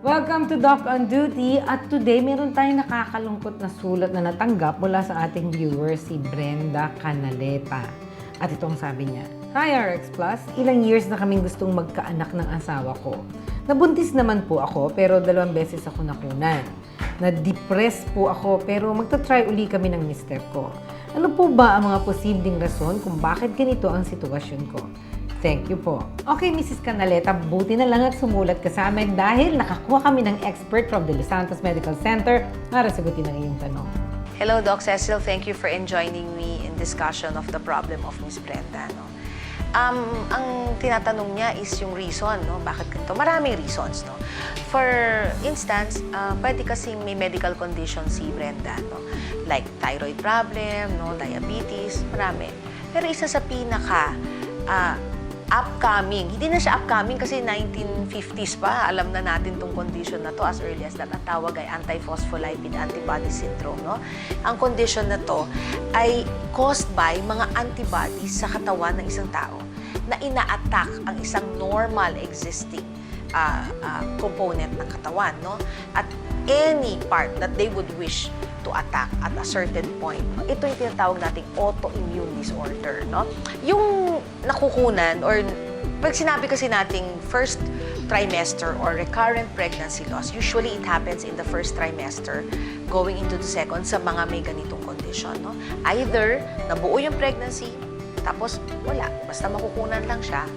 Welcome to Doc on Duty at today meron tayong nakakalungkot na sulat na natanggap mula sa ating viewer si Brenda Canaleta. At ito ang sabi niya, Hi RX Plus, ilang years na kaming gustong magkaanak ng asawa ko. Nabuntis naman po ako pero 2 beses ako nakunan. Na-depress po ako pero magta-try uli kami ng mister ko. Ano po ba ang mga posibleng rason kung bakit ganito ang sitwasyon ko? Thank you po. Okay, Mrs. Canaleta, buti na lang at sumulat ka sa amin dahil nakakuha kami ng expert from the Los Santos Medical Center para sagutin ang iyong tanong. Hello, Doc Cecil. Thank you for joining me in discussion of the problem of Miss Brenda. No? Ang tinatanong niya is yung reason, no? Bakit ganito? Maraming reasons, no? For instance, pwede kasing may medical condition si Brenda, no? Like thyroid problem, no? Diabetes, marami. Pero isa sa pinaka upcoming, hindi na siya upcoming kasi 1950s pa, alam na natin tong condition na to as early as that. Ang tawag ay antiphospholipid antibody syndrome. No? Ang condition na to ay caused by mga antibodies sa katawan ng isang tao na ina-attack ang isang normal existing component ng katawan. No? At any part that they would wish to attack at a certain point. Ito yung tinatawag nating autoimmune disorder, no? Yung nakukunan or pag sinabi kasi nating first trimester or recurrent pregnancy loss, usually it happens in the first trimester going into the second sa mga may ganitong condition, no? Either nabuo yung pregnancy, tapos wala, basta makukunan lang siya,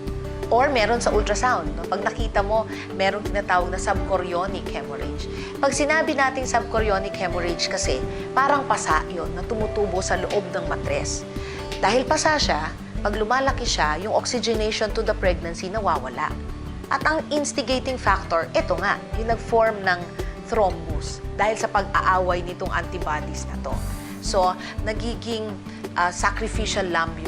or meron sa ultrasound. No? Pag nakita mo, merong tinatawag na subchorionic hemorrhage. Pag sinabi natin subchorionic hemorrhage kasi, parang pasa yun na tumutubo sa loob ng matres. Dahil pasa siya, pag lumalaki siya, yung oxygenation to the pregnancy nawawala. At ang instigating factor, ito nga, yung nag-form ng thrombus dahil sa pag-aaway nitong antibodies na to. So, nagiging sacrificial lamb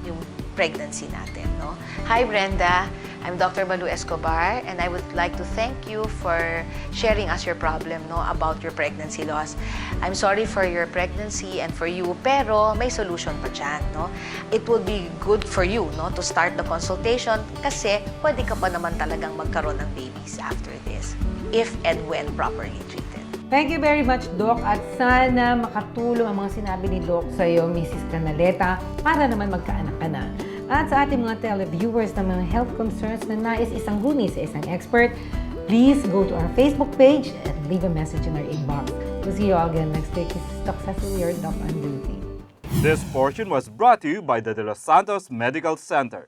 yung pregnancy natin. No? Hi Brenda, I'm Dr. Malu Escobar and I would like to thank you for sharing us your problem about your pregnancy loss. I'm sorry for your pregnancy and for you, pero may solution pa dyan. No? It would be good for you to start the consultation kasi pwede ka pa naman talagang magkaroon ng babies after this if and when properly treated. Thank you very much, Doc. At sana makatulong ang mga sinabi ni Doc sa iyo, Mrs. Canaleta, para naman magkaanak ka na. At sa ating mga televiewers na mga health concerns na nais isang guni sa isang expert, please go to our Facebook page and leave a message in our inbox. We'll see you all again next week. This is Doc Cecil, your Doc on Duty. This portion was brought to you by the De Los Santos Medical Center.